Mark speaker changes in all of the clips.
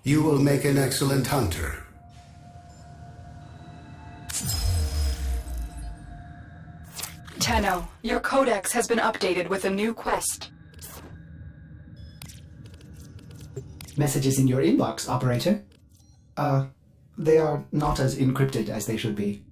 Speaker 1: You will make an excellent hunter.
Speaker 2: Tenno, your codex has been updated with a new quest.
Speaker 3: Messages in your inbox, operator. They are not as encrypted as they should be.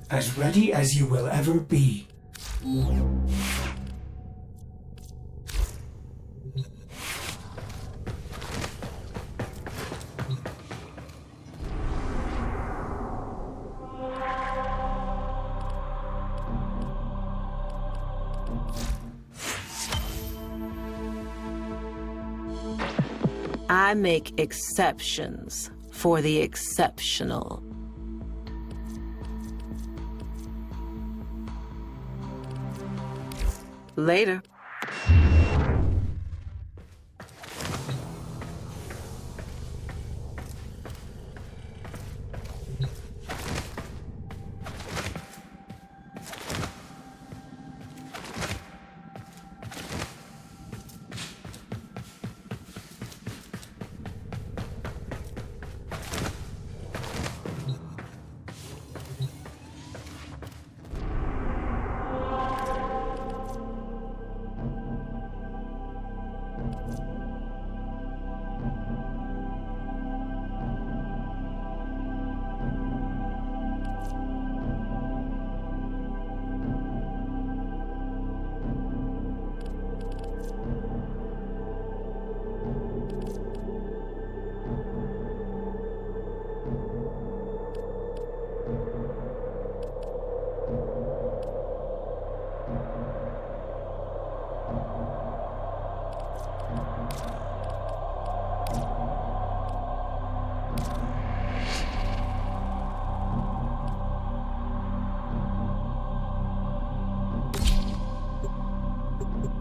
Speaker 4: As ready as you will ever be.
Speaker 5: I make exceptions for the exceptional. Later.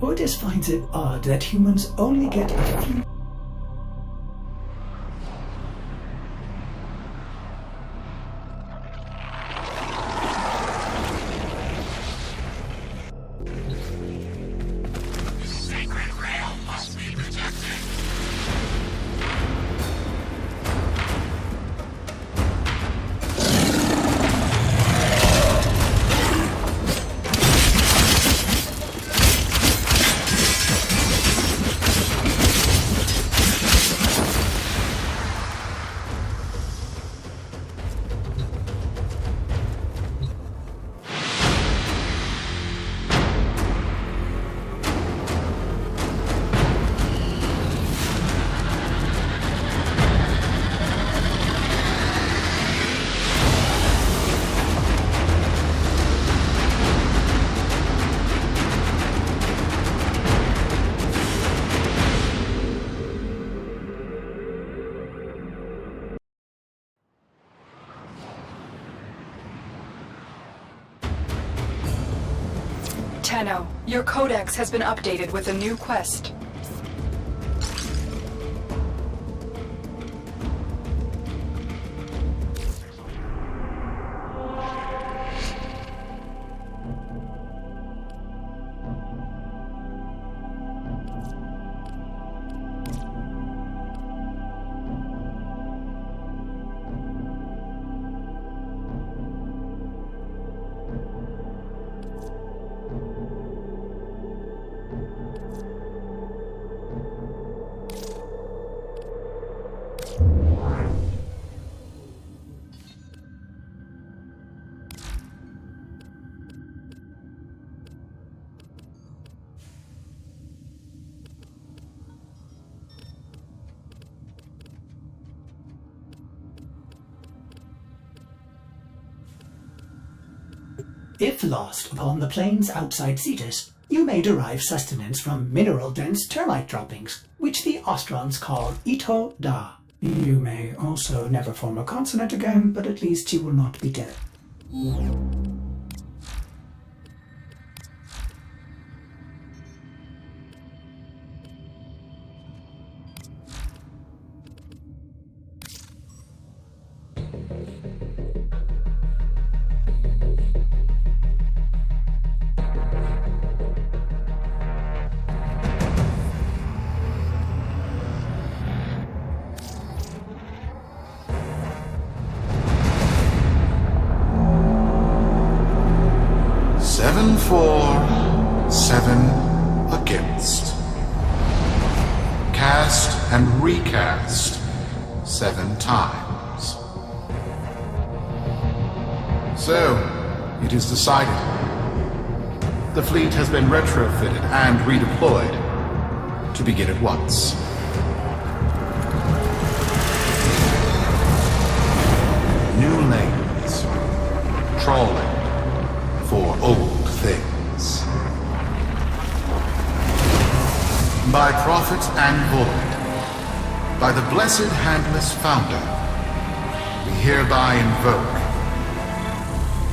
Speaker 4: Otis finds it odd that humans only get a few.
Speaker 2: Tenno, your codex has been updated with a new quest.
Speaker 4: If lost upon the plains outside Cetus, you may derive sustenance from mineral-dense termite droppings, which the Ostrons call Ito Da. You may also never form a consonant again, but at least you will not be dead.
Speaker 1: Seven for, 7 against. Cast and recast 7 times. So, it is decided. The fleet has been retrofitted and redeployed to begin at once. New lanes. Trawling for old things. By prophet and void, by the blessed handless founder, we hereby invoke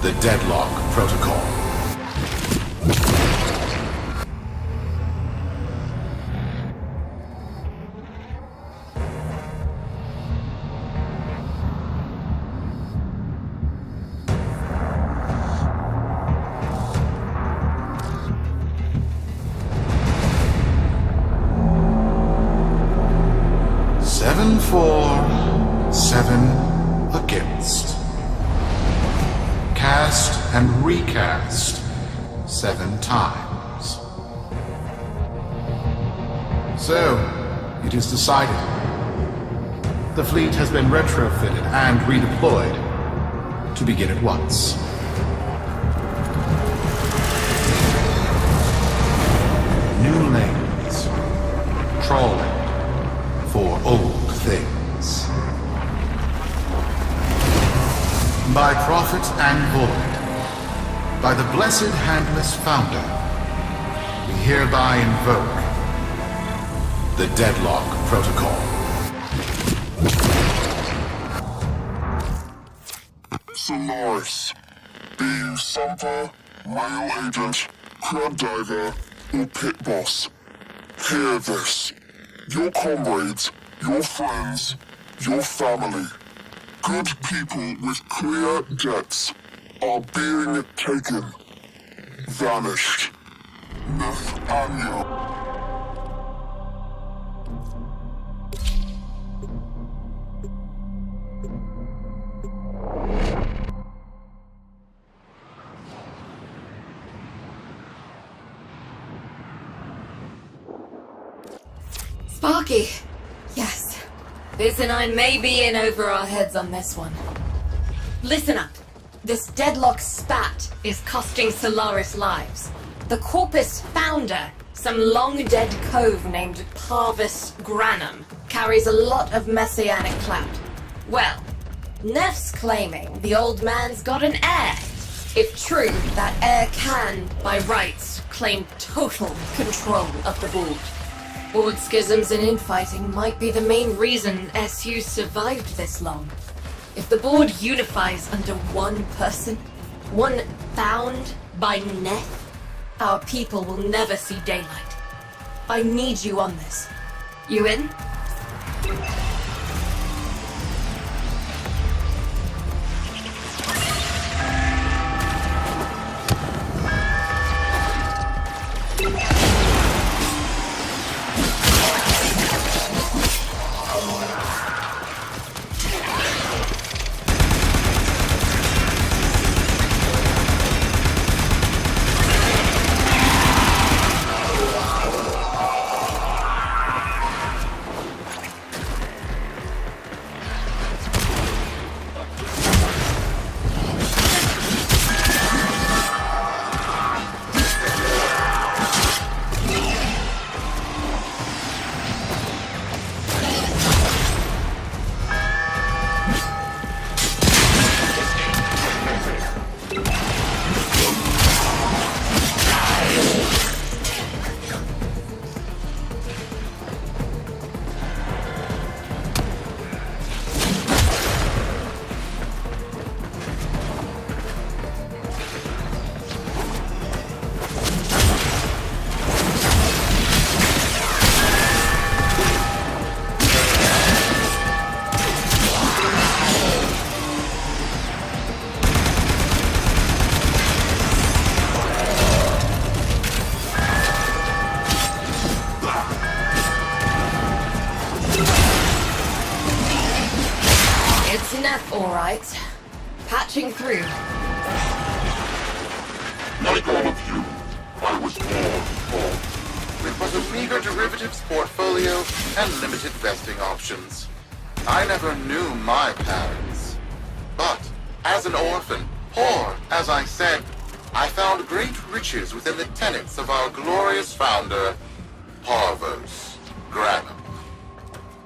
Speaker 1: the Deadlock Protocol. Seven for, 7 against. Cast and recast 7 times. So, it is decided. The fleet has been retrofitted and redeployed to begin at once. New lanes. Trawling for old things. By prophet and void, by the blessed handless founder, we hereby invoke the Deadlock Protocol.
Speaker 6: Solaris, be you Sumper, Rail Agent, Crab Diver, or Pit Boss, hear this. Your comrades, your friends, your family, good people with clear debts are being taken, vanished. Anyo.
Speaker 7: Sparky! Yes. Biz and I may be in over our heads on this one. Listen up. This Deadlock spat is costing Solaris lives. The Corpus founder, some long-dead cove named Parvis Granum, carries a lot of messianic clout. Well, Neff's claiming the old man's got an heir. If true, that heir can, by rights, claim total control of the board. Board schisms and infighting might be the main reason SU survived this long. If the board unifies under one person, one bound by Neff, our people will never see daylight. I need you on this. You in? It's enough, all right. Patching through.
Speaker 6: Like all of you, I was born poor.
Speaker 1: With but a meager derivatives portfolio and limited vesting options. I never knew my parents. But, as an orphan, poor, as I said, I found great riches within the tenets of our glorious founder, Parvos Granum.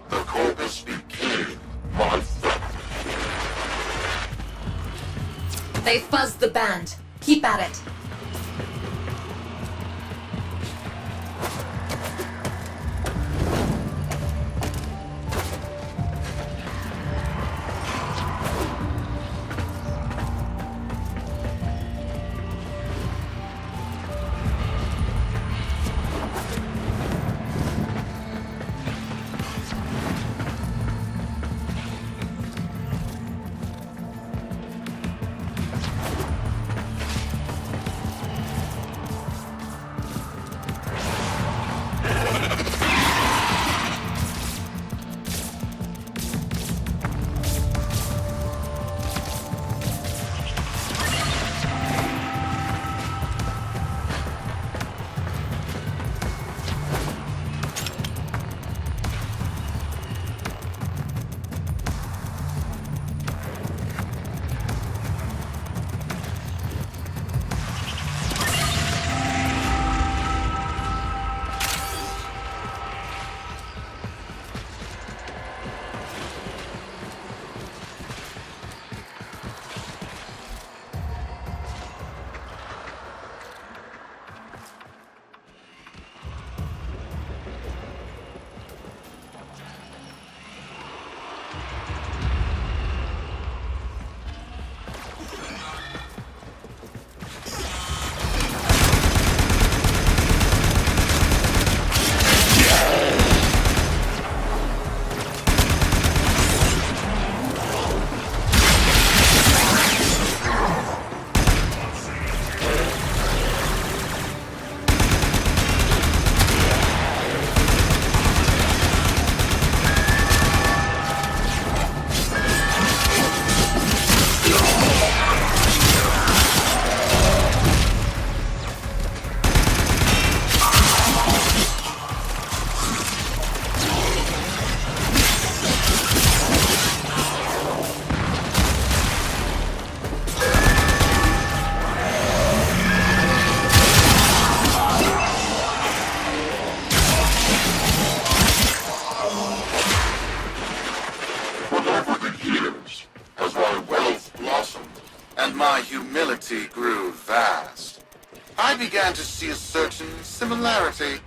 Speaker 6: The Corpus became my family.
Speaker 7: They fuzzed the band. Keep at it.
Speaker 1: My humility grew vast. I began to see a certain similarity.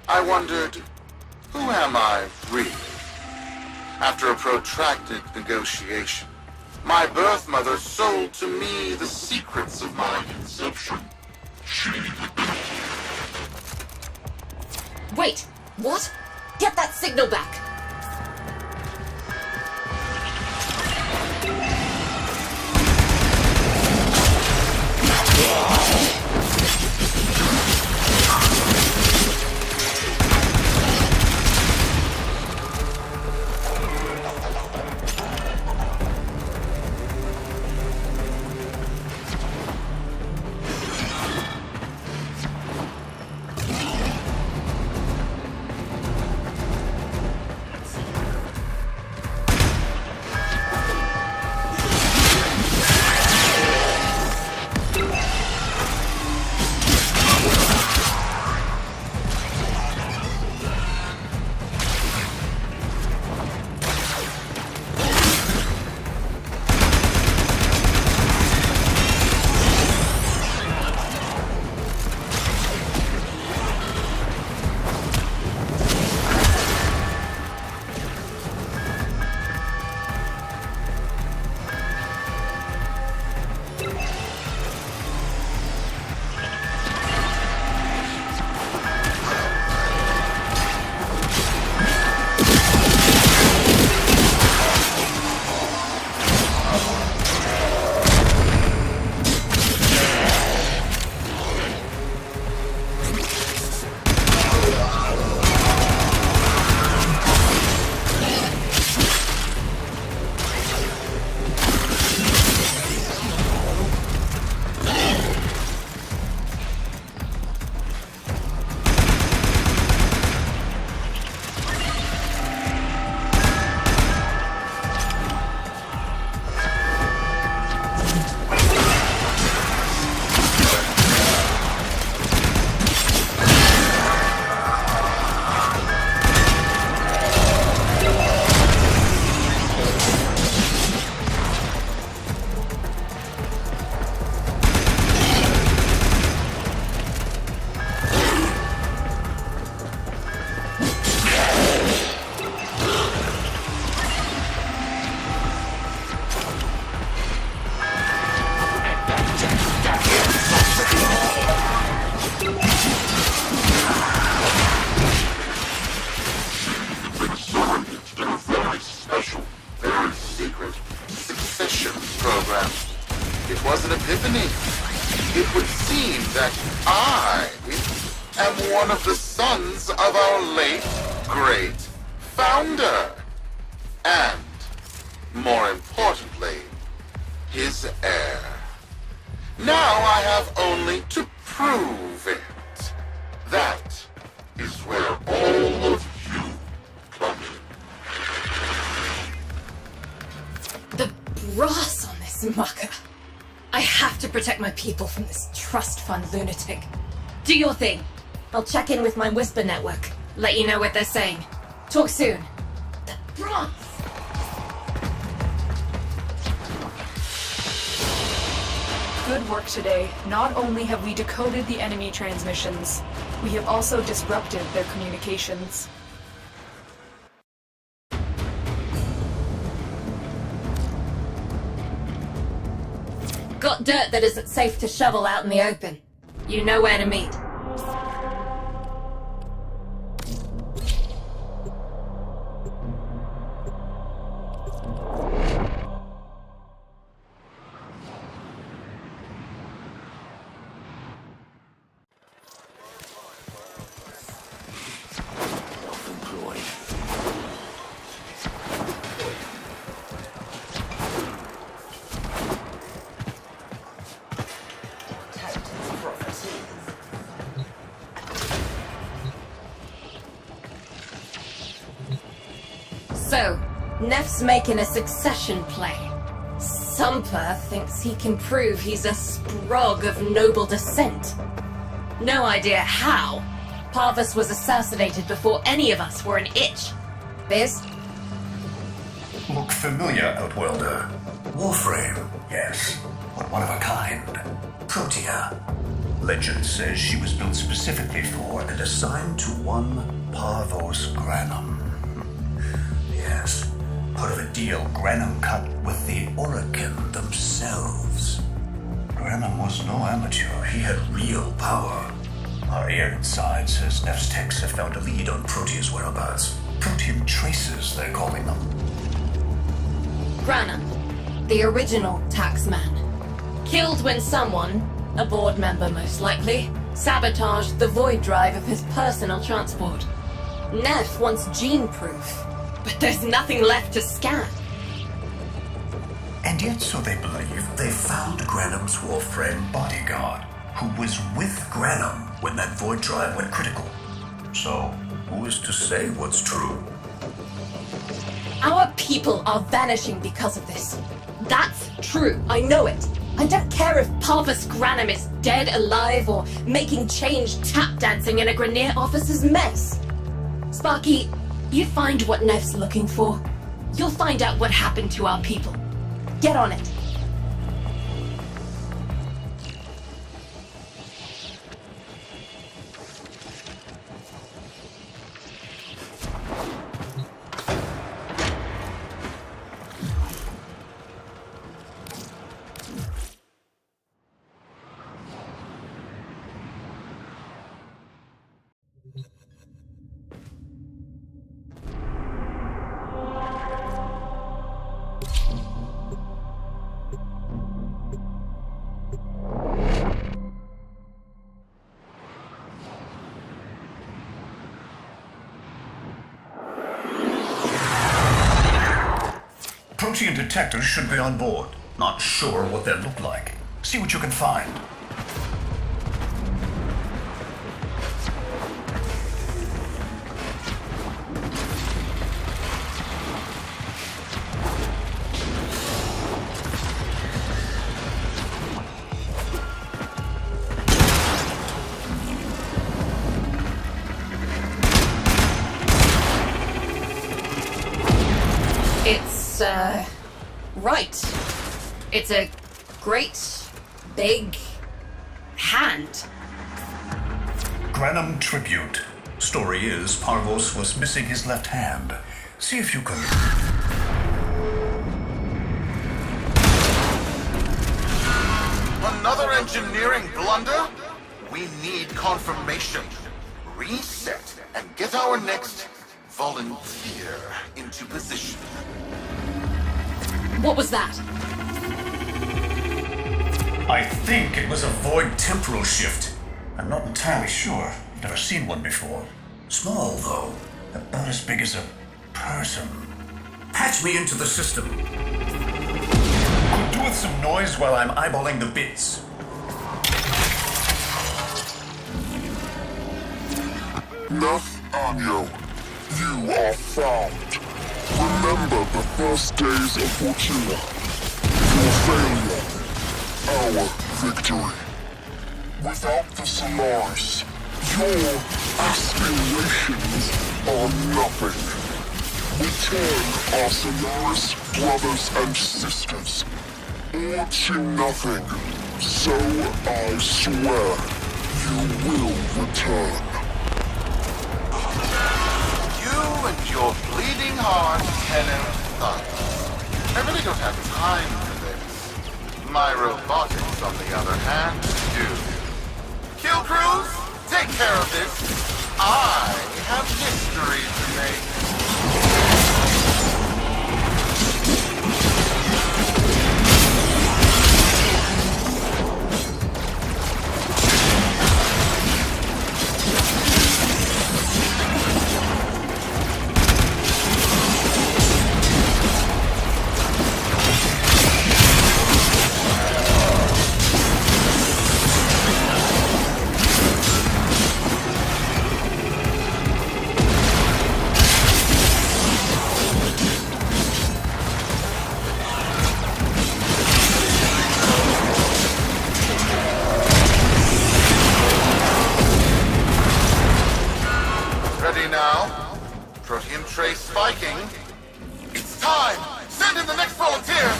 Speaker 1: I wondered, who am I really? After a protracted negotiation, my birth mother sold to me the secrets of my conception.
Speaker 7: Wait, what? Get that signal back!
Speaker 1: was an epiphany. It would seem that I am one of the sons of our late, great founder. And, more importantly, his heir. Now I have only to prove it. That is where all of you come in.
Speaker 7: The brass on this mucker. I have to protect my people from this trust fund lunatic. Do your thing. I'll check in with my Whisper network. Let you know what they're saying. Talk soon. The brass!
Speaker 2: Good work today. Not only have we decoded the enemy transmissions, we have also disrupted their communications.
Speaker 7: Got dirt that isn't safe to shovel out in the open. You know where to meet. So, Neff's making a succession play. Sumper thinks he can prove he's a sprog of noble descent. No idea how. Parvus was assassinated before any of us were an itch. Biz?
Speaker 8: Look familiar, Outworlder. Warframe, yes, but one of a kind. Protea. Legend says she was built specifically for and assigned to one Parvos Granum. Yes, part of a deal Granum cut with the Orokin themselves. Granum was no amateur. He had real power. Our ear inside says Neff's techs have found a lead on Protea's whereabouts. Protean traces, they're calling them.
Speaker 7: Granum, the original taxman. Killed when someone, a board member most likely, sabotaged the void drive of his personal transport. Neff wants gene proof, but there's nothing left to scan.
Speaker 8: And yet, so they believe, they found Granum's Warframe bodyguard, who was with Granum when that void drive went critical. So, who is to say what's true?
Speaker 7: Our people are vanishing because of this. That's true, I know it. I don't care if Parvus Granum is dead, alive, or making change tap dancing in a Grenier officer's mess. Sparky, you find what Neff's looking for. You'll find out what happened to our people. Get on it.
Speaker 8: Protean detectors should be on board. Not sure what they'll look like. See what you can find.
Speaker 7: Right. It's a great, big hand.
Speaker 8: Granum tribute. Story is, Parvos was missing his left hand. See if you can...
Speaker 1: Another engineering blunder? We need confirmation. Reset and get our next volunteer into position.
Speaker 7: What was that?
Speaker 8: I think it was a void temporal shift. I'm not entirely sure. I've never seen one before. Small, though. About as big as a person. Patch me into the system. Could do with some noise while I'm eyeballing the bits.
Speaker 6: Enough, Anyo. You are found. Remember the first days of Protea. Your failure, our victory. Without the Solaris, your aspirations are nothing. Return our Solaris brothers and sisters, or to nothing. So I swear, you will return.
Speaker 1: You and your bleeding heart cannot thunder. I really don't have time for this. My robotics, on the other hand, do. Kill crews, take care of this. I have history to make. Protean trace spiking. It's time! Send in the next volunteer!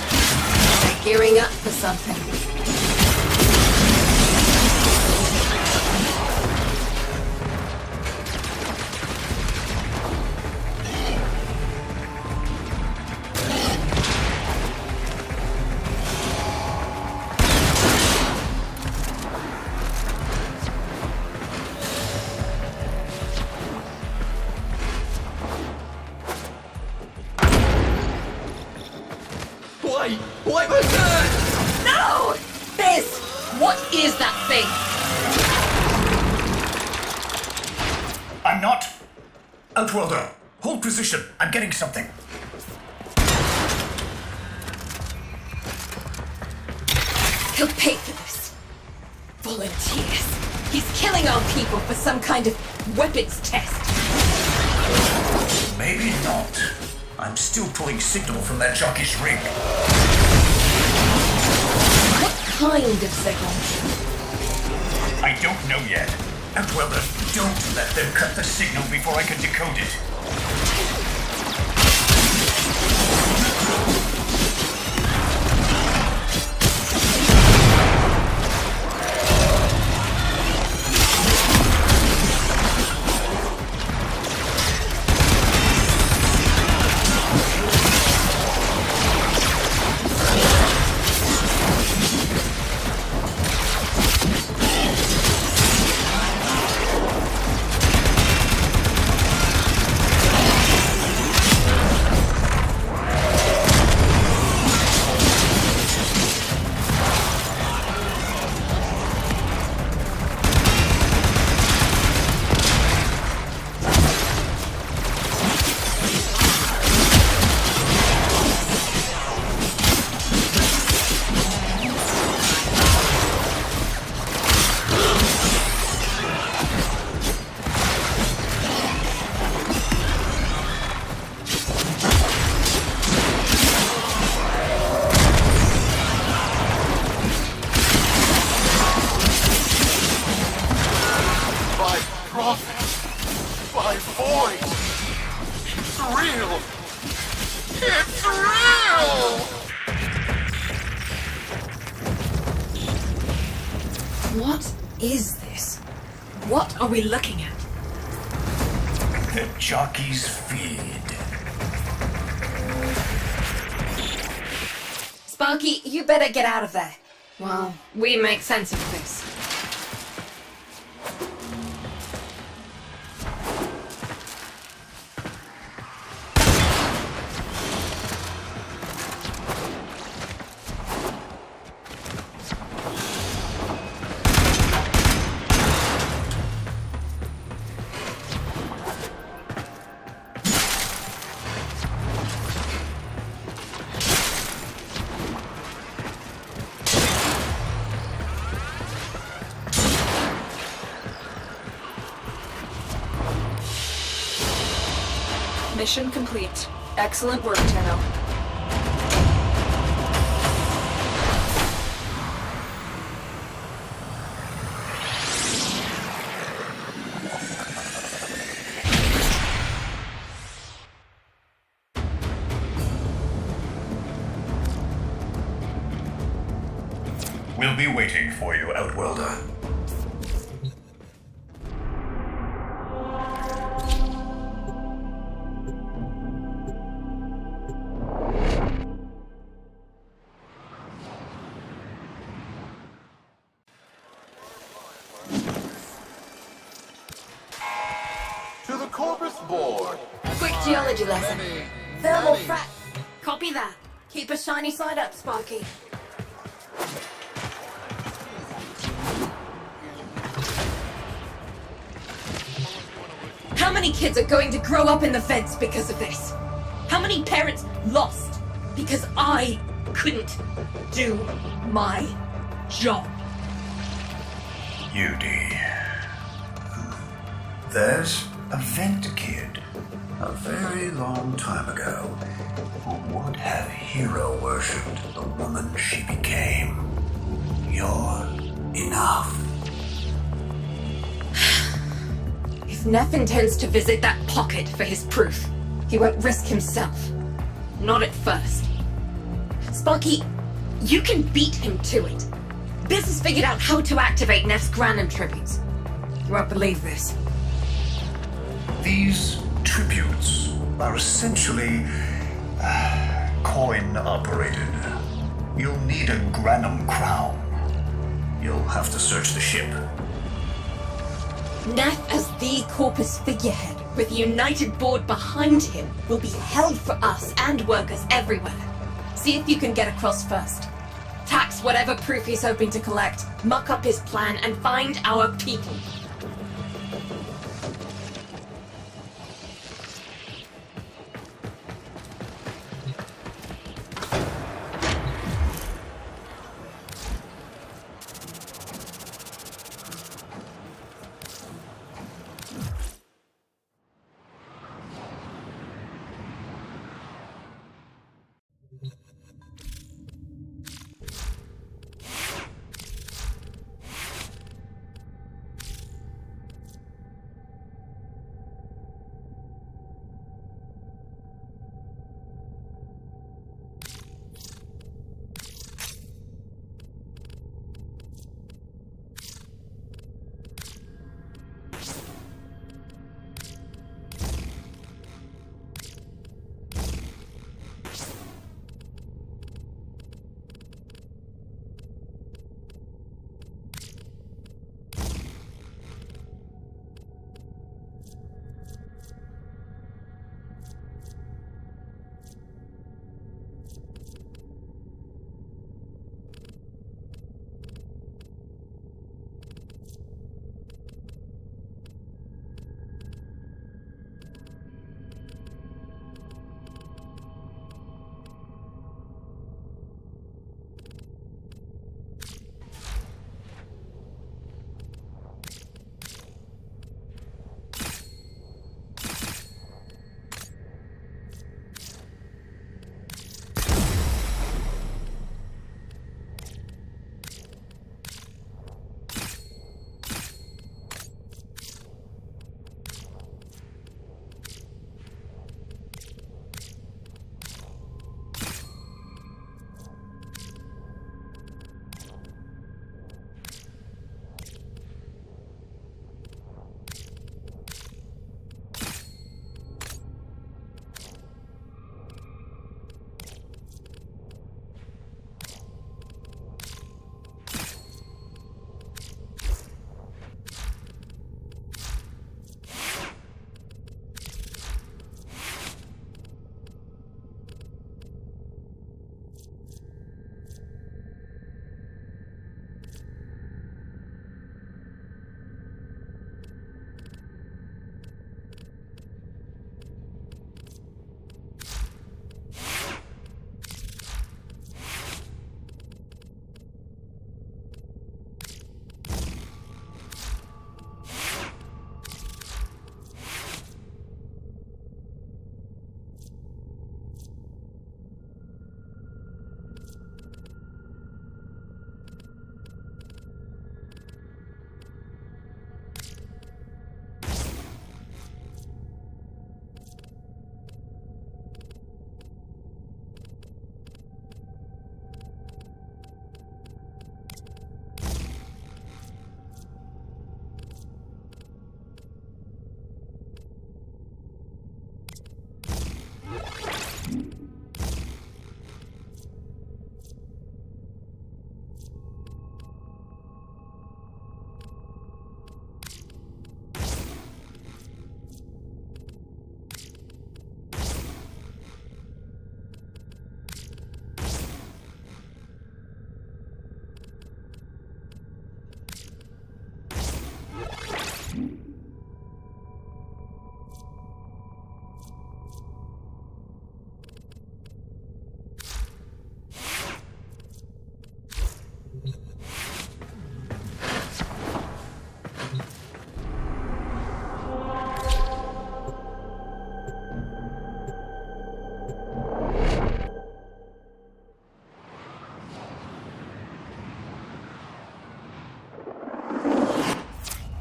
Speaker 7: They're gearing up for something.
Speaker 9: Why was that?
Speaker 7: No! This! What is that thing?
Speaker 8: I'm not. Outworlder, hold position. I'm getting something.
Speaker 7: He'll pay for this. Volunteers. He's killing our people for some kind of weapons test.
Speaker 8: Maybe not. I'm still pulling signal from that jockey's rig.
Speaker 7: What kind of signal?
Speaker 8: I don't know yet. Outworlder, don't let them cut the signal before I can decode it.
Speaker 7: What is this? What are we looking at?
Speaker 8: The jockey's feed.
Speaker 7: Sparky, you better get out of there. Well, we make sense of this.
Speaker 2: Mission complete. Excellent work, Tenno.
Speaker 8: We'll be waiting for you, Outworlder.
Speaker 1: To the Corpus board.
Speaker 7: Quick geology lesson. Thermal frat. Copy that. Keep a shiny side up, Sparky. How many kids are going to grow up in the vents because of this? How many parents lost because I couldn't do my job?
Speaker 8: UD. There's a vent kid, a very long time ago, who would have hero worshipped the woman she became. You're enough.
Speaker 7: If Neff intends to visit that pocket for his proof, he won't risk himself. Not at first. Sparky, you can beat him to it. Biz has figured out how to activate Neff's Granum tributes. You won't believe this.
Speaker 8: These tributes are essentially coin-operated. You'll need a Granum crown. You'll have to search the ship.
Speaker 7: Neff as the Corpus figurehead, with the united board behind him, will be held for us and workers everywhere. See if you can get across first. Tax whatever proof he's hoping to collect, muck up his plan, and find our people.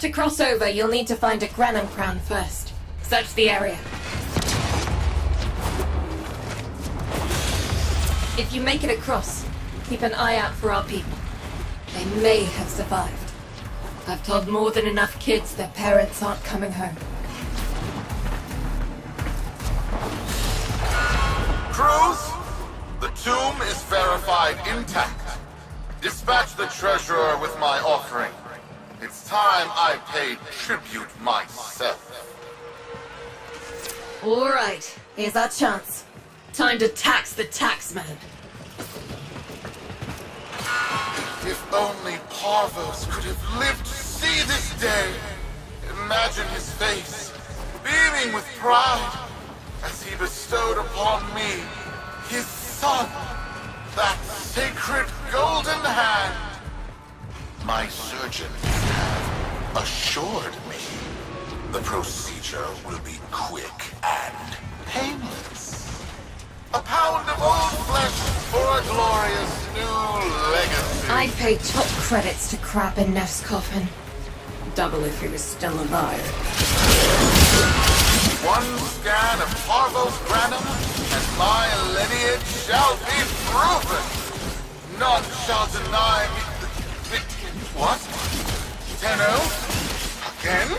Speaker 7: To cross over, you'll need to find a Granum crown first. Search the area. If you make it across, keep an eye out for our people. They may have survived. I've told more than enough kids their parents aren't coming home.
Speaker 1: Crews, the tomb is verified intact. Dispatch the treasurer with my offering. It's time I paid tribute myself.
Speaker 7: All right, here's our chance. Time to tax the taxman.
Speaker 1: If only Parvos could have lived to see this day. Imagine his face, beaming with pride, as he bestowed upon me, his son, that sacred golden hand. My surgeons have assured me the procedure will be quick and painless. A pound of old flesh for a glorious new legacy.
Speaker 7: I'd pay top credits to crap in Neff's coffin. Double if he was still alive.
Speaker 1: One scan of Parvos Granum, and my lineage shall be proven. None shall deny me the... What? Tenno? Again?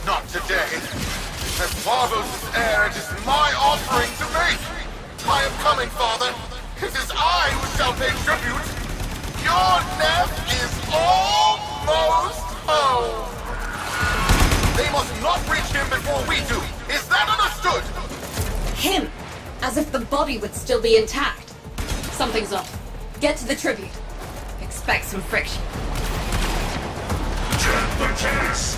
Speaker 1: Not today. As Parvos' heir, it is my offering to make. I am coming, Father. It is I who shall pay tribute. Your Neff is almost home. They must not reach him before we do. Is that understood?
Speaker 7: Him! As if the body would still be intact. Something's off. Get to the tribute. Expect some friction.
Speaker 6: Check the case!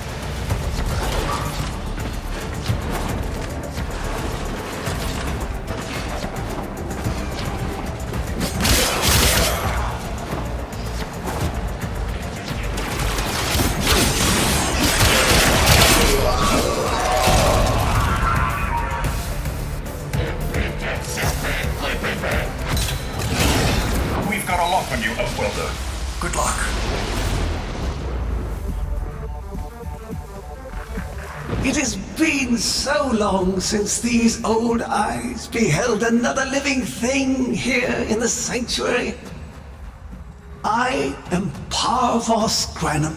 Speaker 8: We've got a lock on you, Welder. Good luck.
Speaker 4: It has been so long since these old eyes beheld another living thing here in the sanctuary. I am Parvos Granum.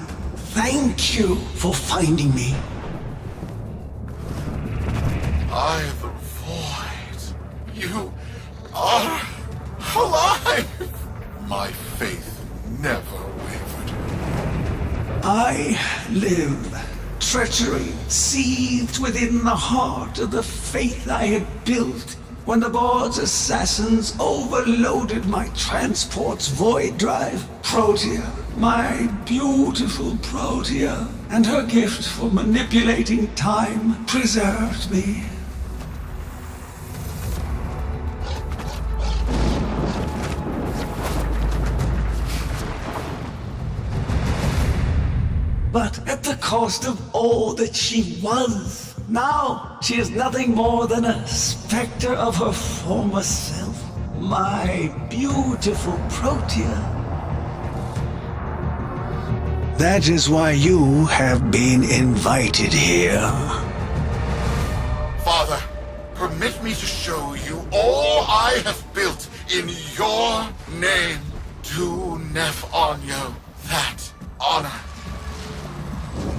Speaker 4: Thank you for finding me.
Speaker 1: I the void. You are alive. My faith never wavered.
Speaker 4: I live. Treachery seethed within the heart of the faith I had built when the board's assassins overloaded my transport's void drive. Protea, my beautiful Protea, and her gift for manipulating time preserved me. But at the cost of all that she was. Now she is nothing more than a specter of her former self. My beautiful Protea. That is why you have been invited here.
Speaker 1: Father, permit me to show you all I have built in your name. To Neff Anyo that honor.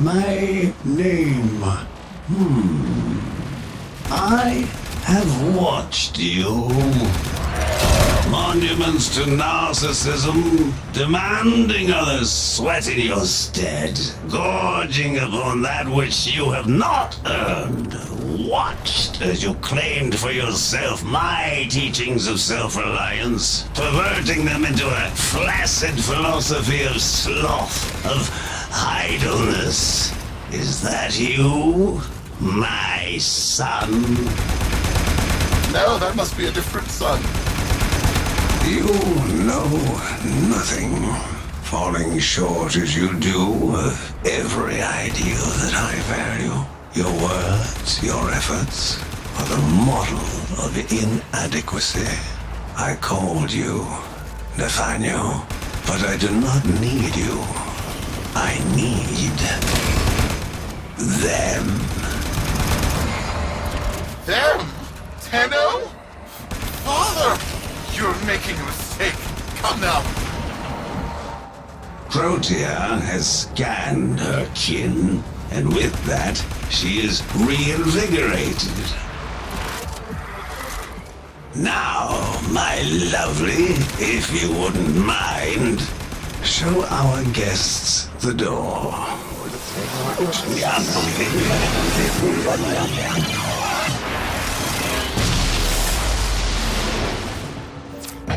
Speaker 4: My name. I have watched you. Monuments to narcissism, demanding others sweat in your stead, gorging upon that which you have not earned. Watched as you claimed for yourself my teachings of self-reliance, perverting them into a flaccid philosophy of sloth, of idleness. Is that you, my son?
Speaker 1: No, that must be a different son.
Speaker 4: You know nothing, falling short as you do of every ideal that I value. Your words, your efforts, are the model of inadequacy. I called you Nathaniel, but I do not need you.
Speaker 9: I need them.
Speaker 1: Them? Tenno? Father! You're making a mistake. Come now.
Speaker 9: Protea has scanned her kin, and with that, she is reinvigorated. Now, my lovely, if you wouldn't mind, show our guests the door.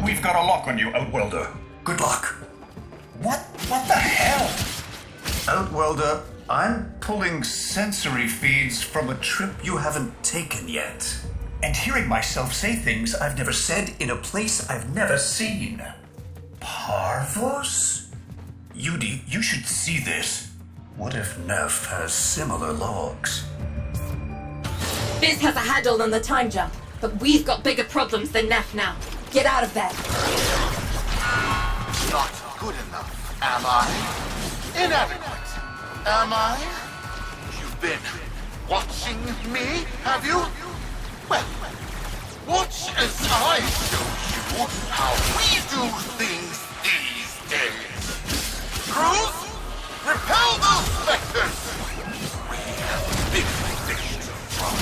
Speaker 8: We've got a lock on you, Outwelder. Good luck. What the hell? Outwelder, I'm pulling sensory feeds from a trip you haven't taken yet. And hearing myself say things I've never said in a place I've never seen. Parvos? Yudi, you should see this. What if Neff has similar logs?
Speaker 7: Biz has a handle on the time jump, but we've got bigger problems than Neff now. Get out of there.
Speaker 1: Not good enough, am I? Inadequate, am I? You've been watching me, have you? Well, watch as I show you how we do things these days. Crews, repel those specters! We have big fish to fry.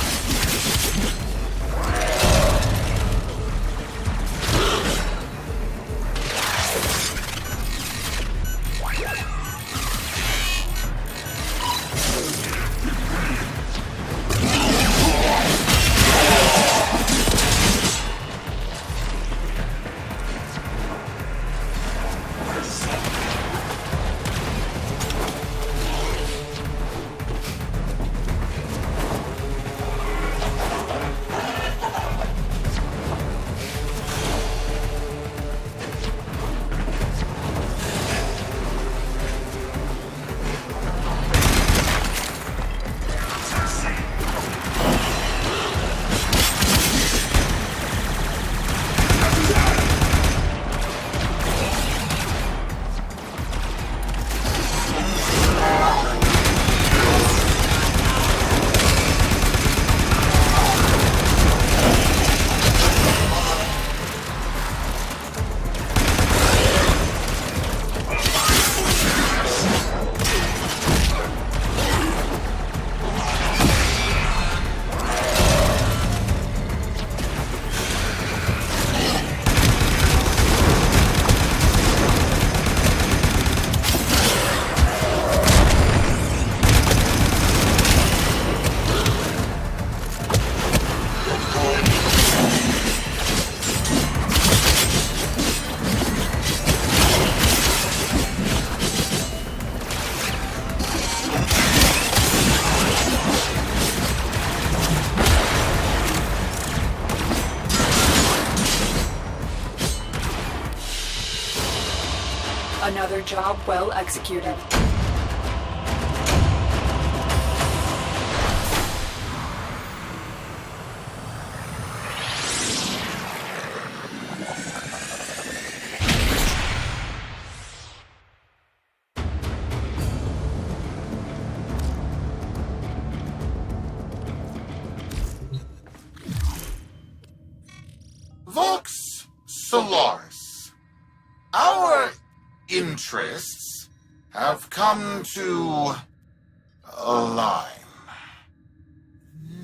Speaker 2: Another job well executed.
Speaker 1: Vox Solaris. Our interests have come to align.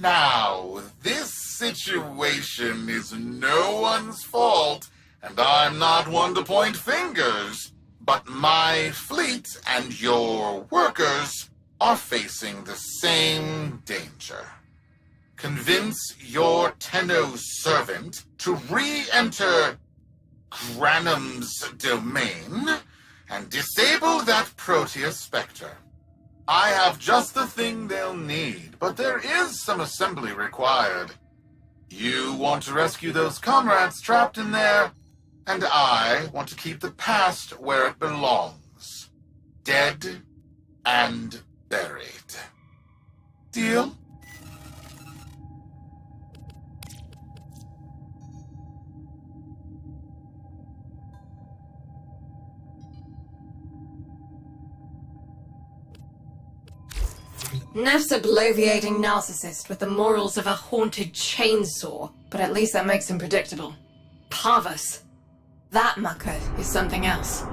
Speaker 1: Now, this situation is no one's fault, and I'm not one to point fingers, but my fleet and your workers are facing the same danger. Convince your Tenno servant to re-enter Granum's domain and disable that Protea Spectre. I have just the thing they'll need, but there is some assembly required. You want to rescue those comrades trapped in there, and I want to keep the past where it belongs. Dead and buried. Deal?
Speaker 7: Neff's a bloviating narcissist with the morals of a haunted chainsaw, but at least that makes him predictable. Parvus. That mucker is something else.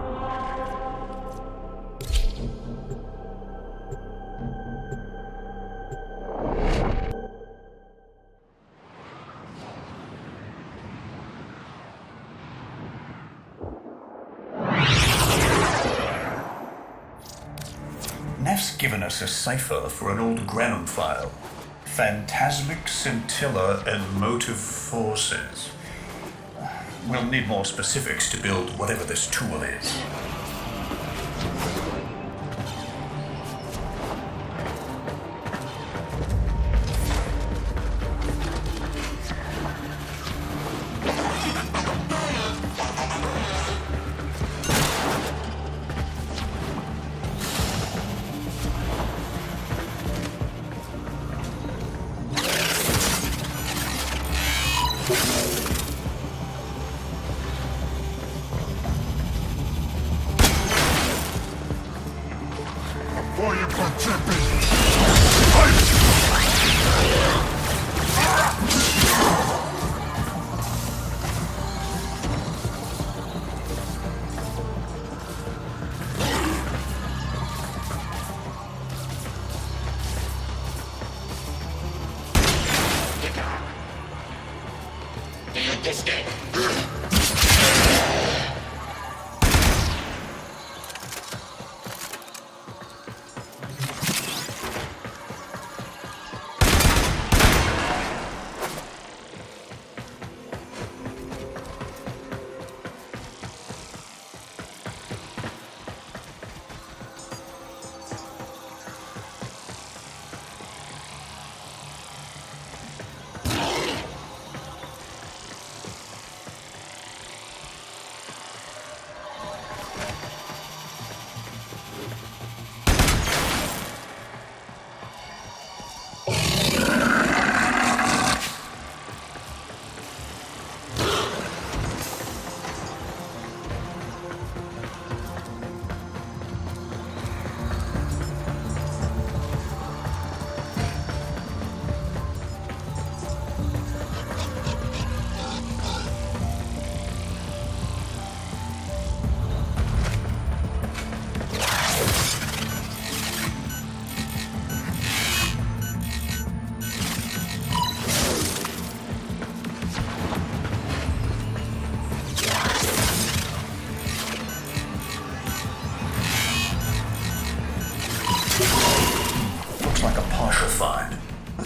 Speaker 8: Neff's given us a cipher for an old Granum file. Phantasmic scintilla and motive forces. We'll need more specifics to build whatever this tool is.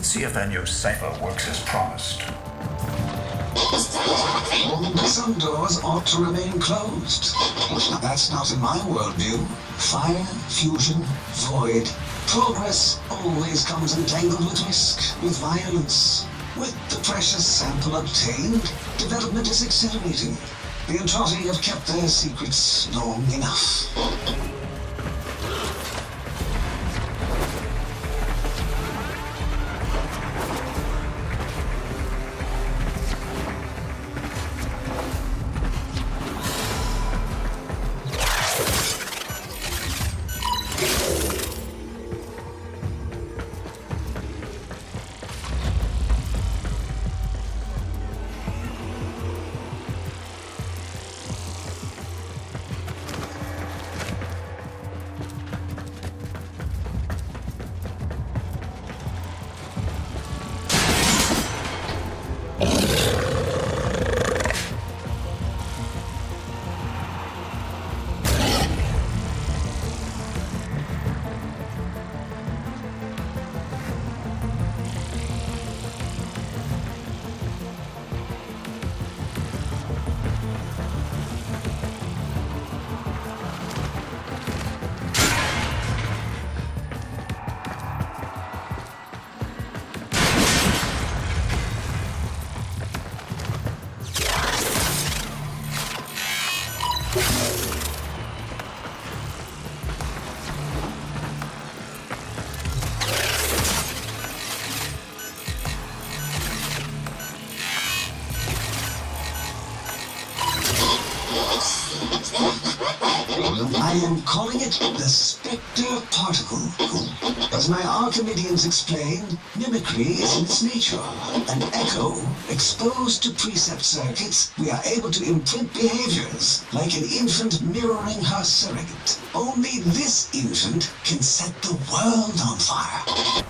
Speaker 8: See if Anyo's cipher works as promised.
Speaker 9: Some doors ought to remain closed. That's not in my worldview. Fire, fusion, void. Progress always comes entangled with risk, with violence. With the precious sample obtained, development is accelerating. The Entrati have kept their secrets long enough. I am calling it the Spectre Particle. As my Archimedeans explained, mimicry is in its nature. An echo, exposed to precept circuits, we are able to imprint behaviors, like an infant mirroring her surrogate. Only this infant can set the world on fire.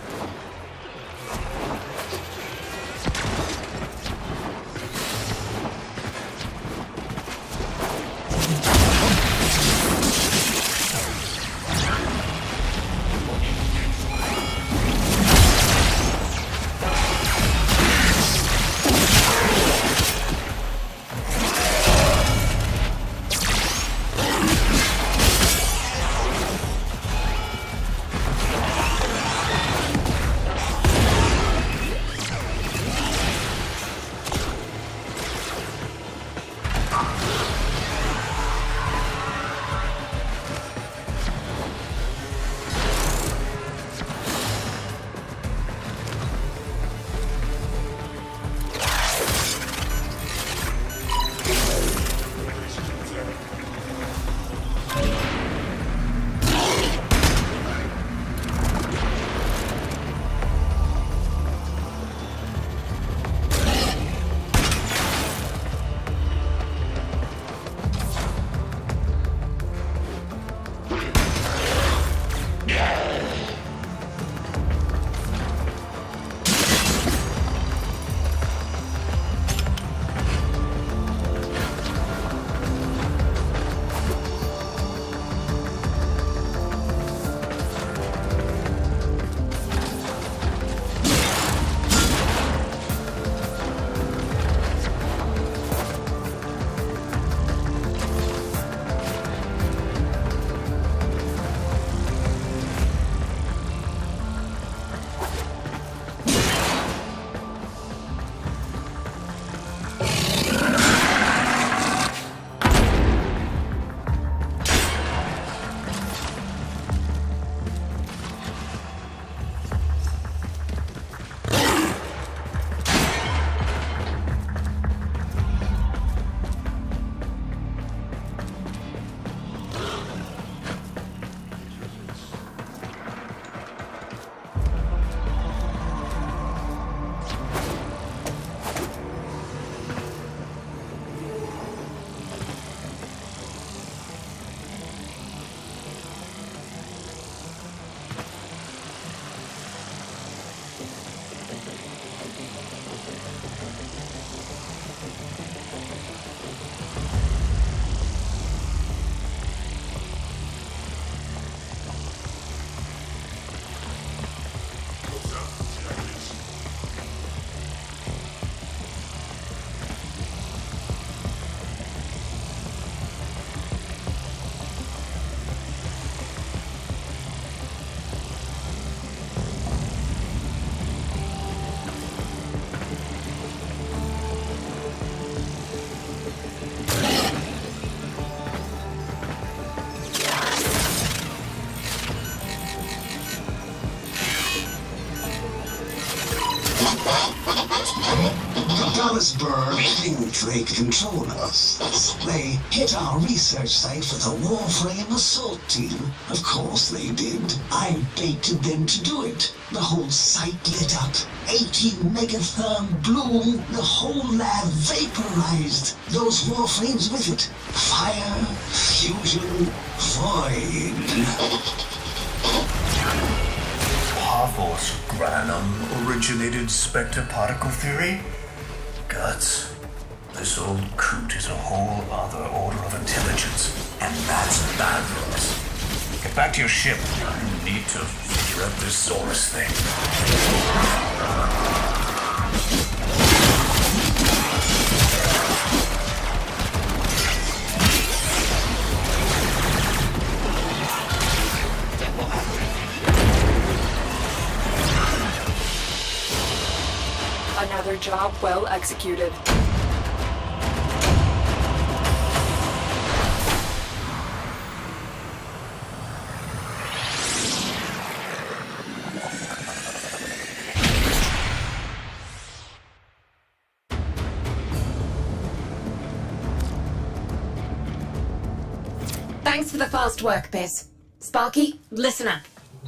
Speaker 9: Dallasburg think they control us. They hit our research site with a Warframe assault team. Of course they did. I baited them to do it. The whole site lit up. 80 megatherm bloom. The whole lab vaporized. Those Warframes with it. Fire, fusion, void.
Speaker 8: Havos Granum originated Spectre particle theory? Guts. This old coot is a whole other order of intelligence, and that's bad for us. Get back to your ship. You need to figure out this Xoris thing.
Speaker 2: Another job well executed.
Speaker 7: Thanks for the fast work, Biz. Sparky, listen up.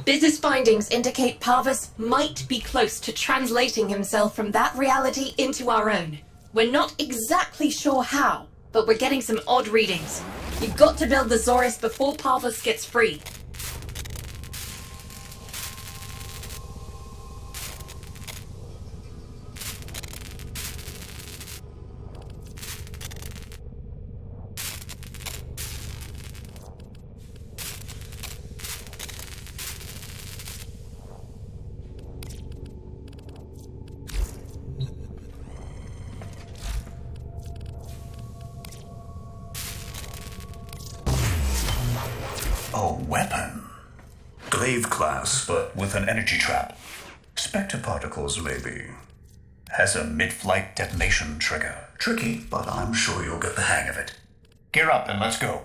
Speaker 7: Biz's findings indicate Parvus might be close to translating himself from that reality into our own. We're not exactly sure how, but we're getting some odd readings. You've got to build the Xoris before Parvus gets free.
Speaker 8: A weapon? Glaive class, but with an energy trap. Spectre particles, maybe. Has a mid-flight detonation trigger. Tricky, but I'm sure you'll get the hang of it. Gear up and let's go.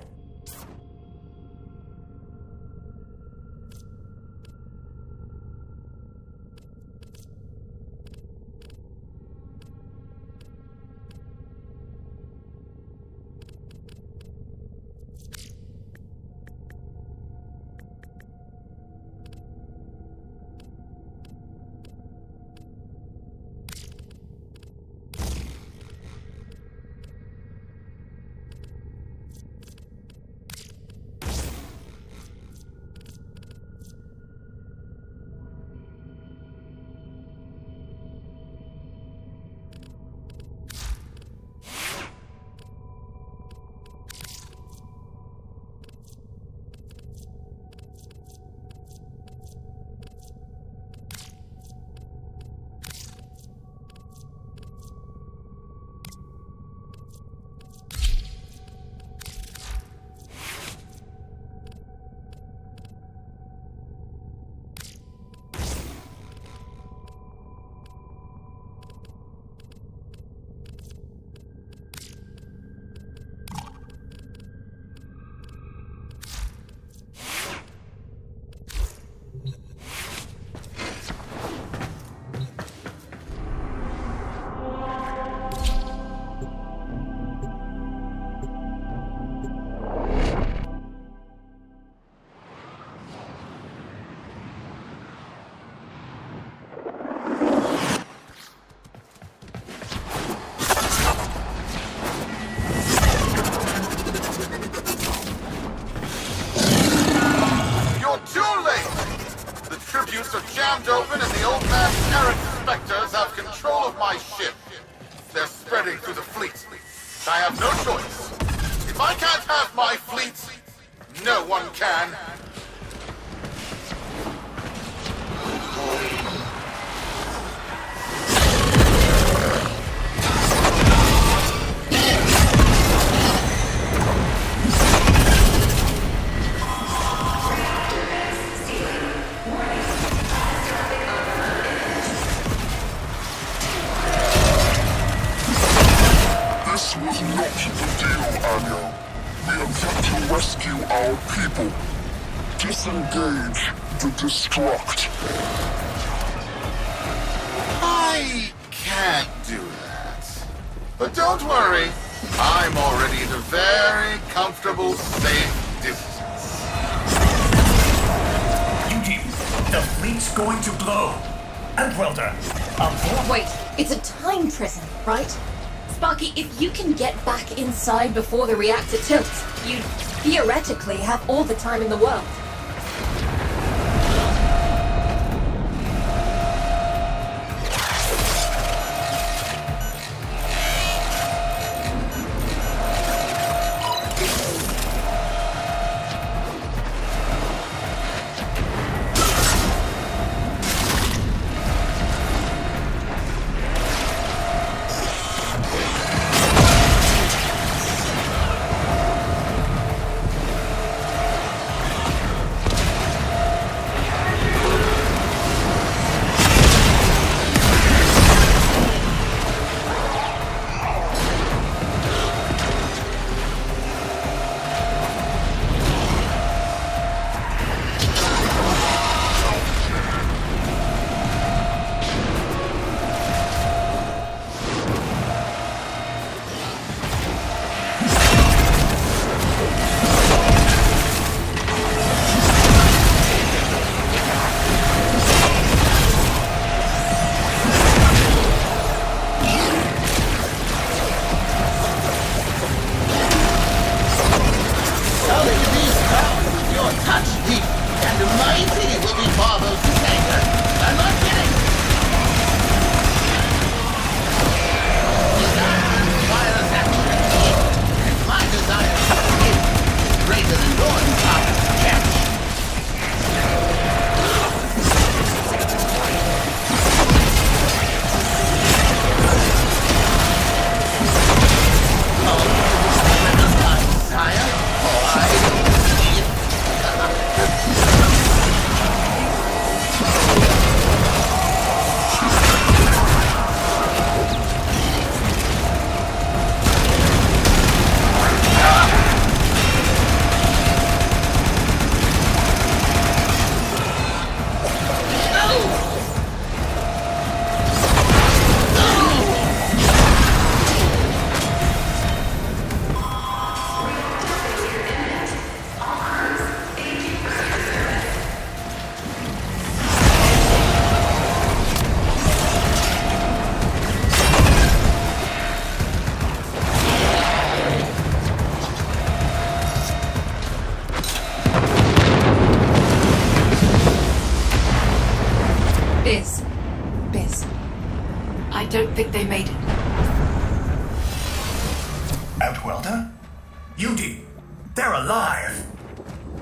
Speaker 1: jammed open and the old man's errant specters have control of my ship. They're spreading through the fleet. I have no choice. If I can't have my fleet, no one can.
Speaker 6: This was not the deal, Anyo. We have got to rescue our people. Disengage the destruct.
Speaker 1: I can't do that. But don't worry. I'm already at a very comfortable, safe distance.
Speaker 8: Yuki, the fleet's going to blow. And Welder, aboard.
Speaker 7: Wait, it's a time prison, right? Sparky, if you can get back inside before the reactor tilts, you theoretically have all the time in the world. don't think they made it.
Speaker 8: Outwelder? Yudi, they're alive!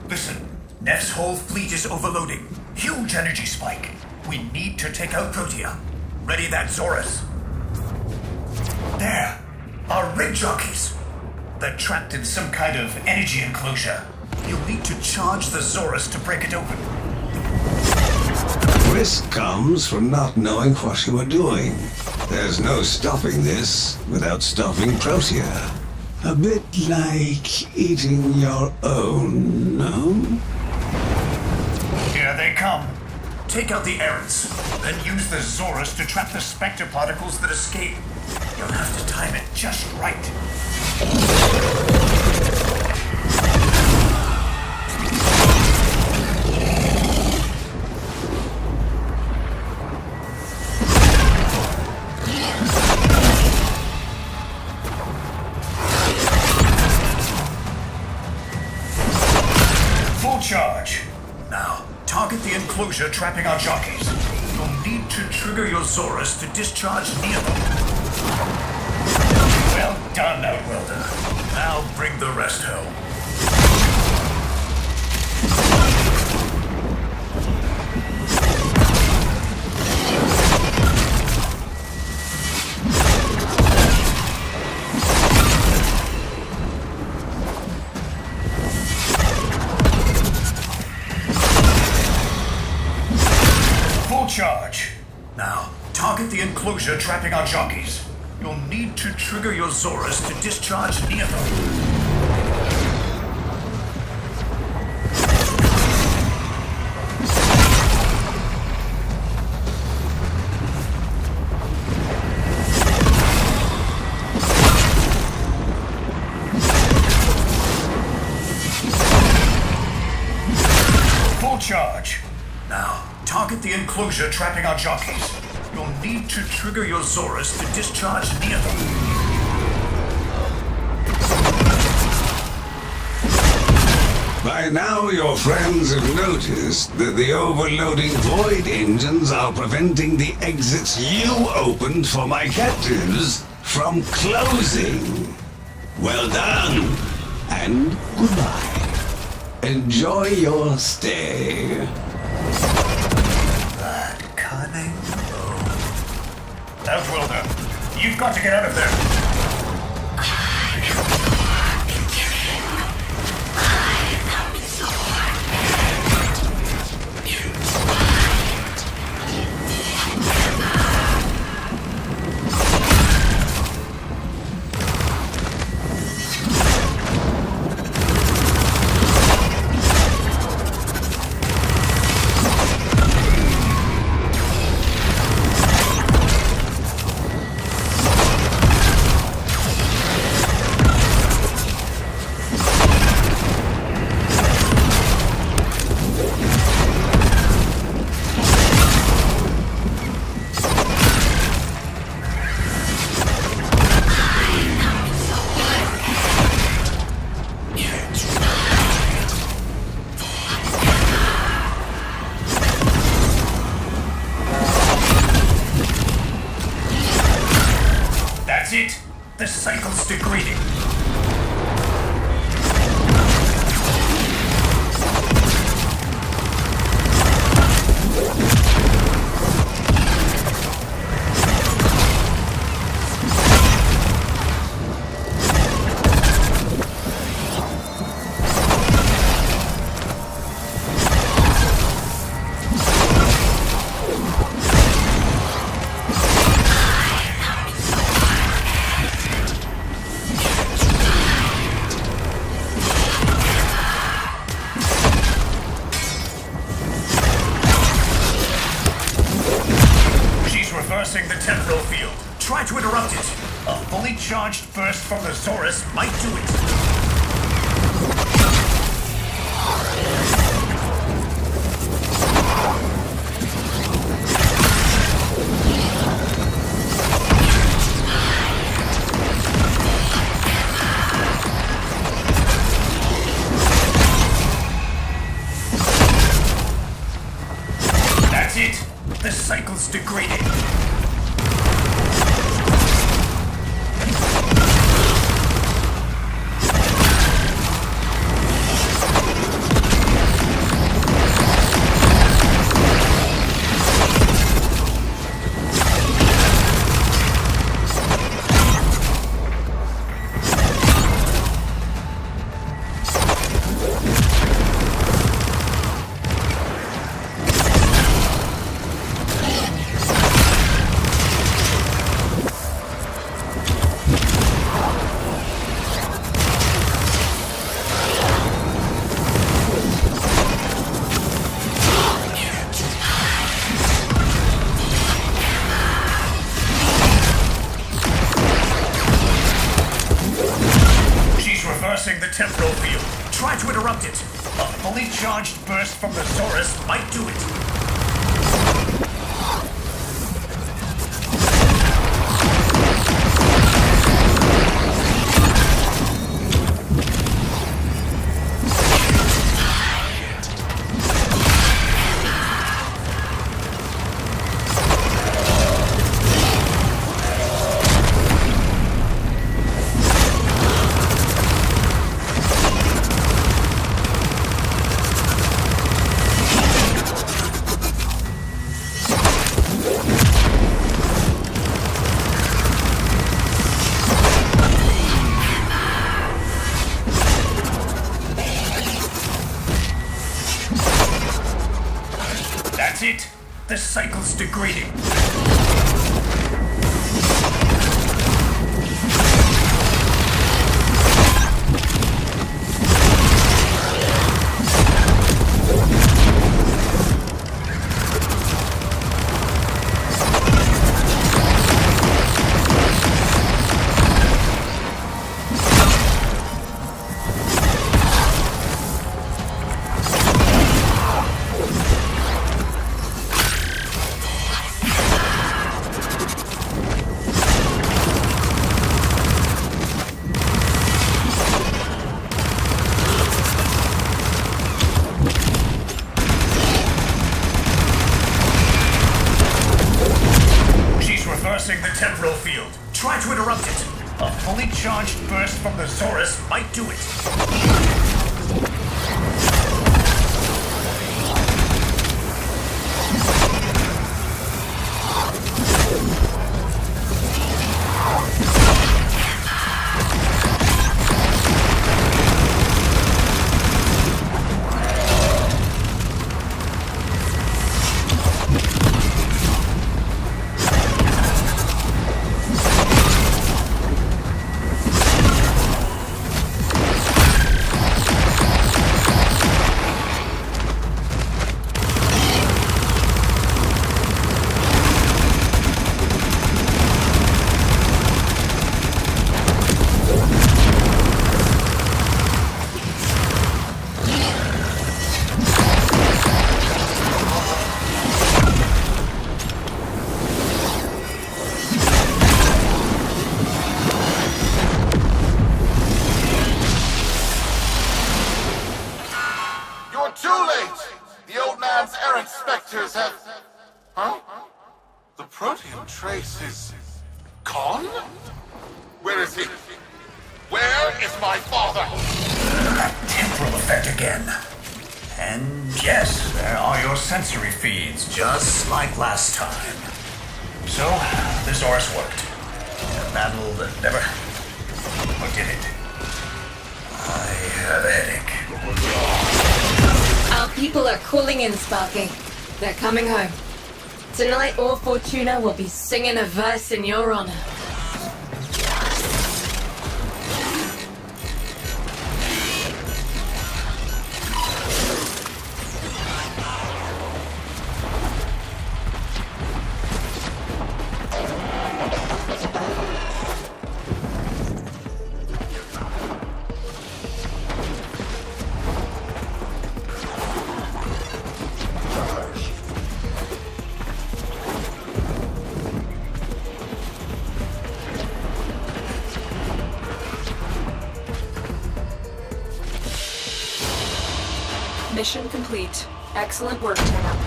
Speaker 8: Listen, Neff's whole fleet is overloading. Huge energy spike. We need to take out Protea. Ready that Xoris. There! Our rig jockeys! They're trapped in some kind of energy enclosure. You'll need to charge the Xoris to break it open.
Speaker 9: Risk comes from not knowing what you are doing. There's no stopping this without stopping Protea. A bit like eating your own, no?
Speaker 8: Here they come. Take out the errants, then use the Xoris to trap the spectre particles that escape. You'll have to time it just right. Full charge. Now, target the enclosure trapping our jockeys. You'll need to trigger your Xoris to discharge near them. Well done, Outwelder. Now bring the rest home. Full charge. Now, target the enclosure trapping our jockeys. You'll need to trigger your Xoris to discharge near them. Full charge. Now, target the enclosure trapping our jockeys. You'll need to trigger your Xoris to discharge near them.
Speaker 9: By now, your friends have noticed that the overloading void engines are preventing the exits you opened for my captives from closing. Well done, and goodbye. Enjoy your stay.
Speaker 8: That cunning. Outwelder, you've got to get out of there. It. The cycle's degrading. The temporal field. Try to interrupt it. A fully charged burst from the Xoris might do it. That's it. The cycle's degrading. temporal field. Try to interrupt it. A fully charged burst from the Xoris might do it. That's it. The cycle's degrading. The temporal field. Try to interrupt it. A fully charged burst from the Xoris might do it.
Speaker 1: Too late! The old man's errant specters have... Huh? The Protean trace is... gone? Where is he? Where is my father?
Speaker 8: That temporal effect again. And yes, there are your sensory feeds, just like last time. So, the Xoris worked. A battle that never... Or did it? I have a headache.
Speaker 7: Our people are calling in, Sparky. They're coming home. Tonight, all Fortuna will be singing a verse in your honor.
Speaker 2: Mission complete. Excellent work, Turnup.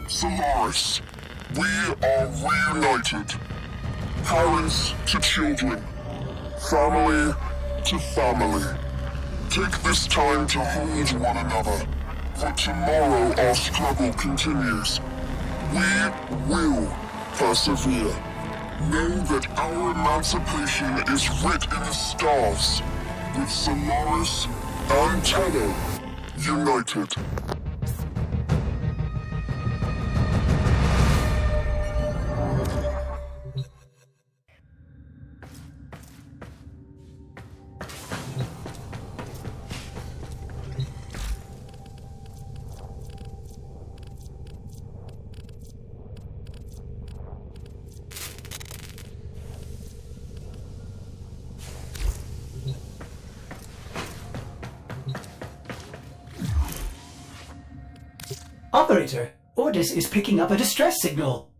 Speaker 6: Solaris, we are reunited. Parents to children. Family to family. Take this time to hold one another, for tomorrow our struggle continues. We will persevere. Know that our emancipation is writ in the stars, with Solaris and Tenno united.
Speaker 4: Operator, Ordis is picking up a distress signal.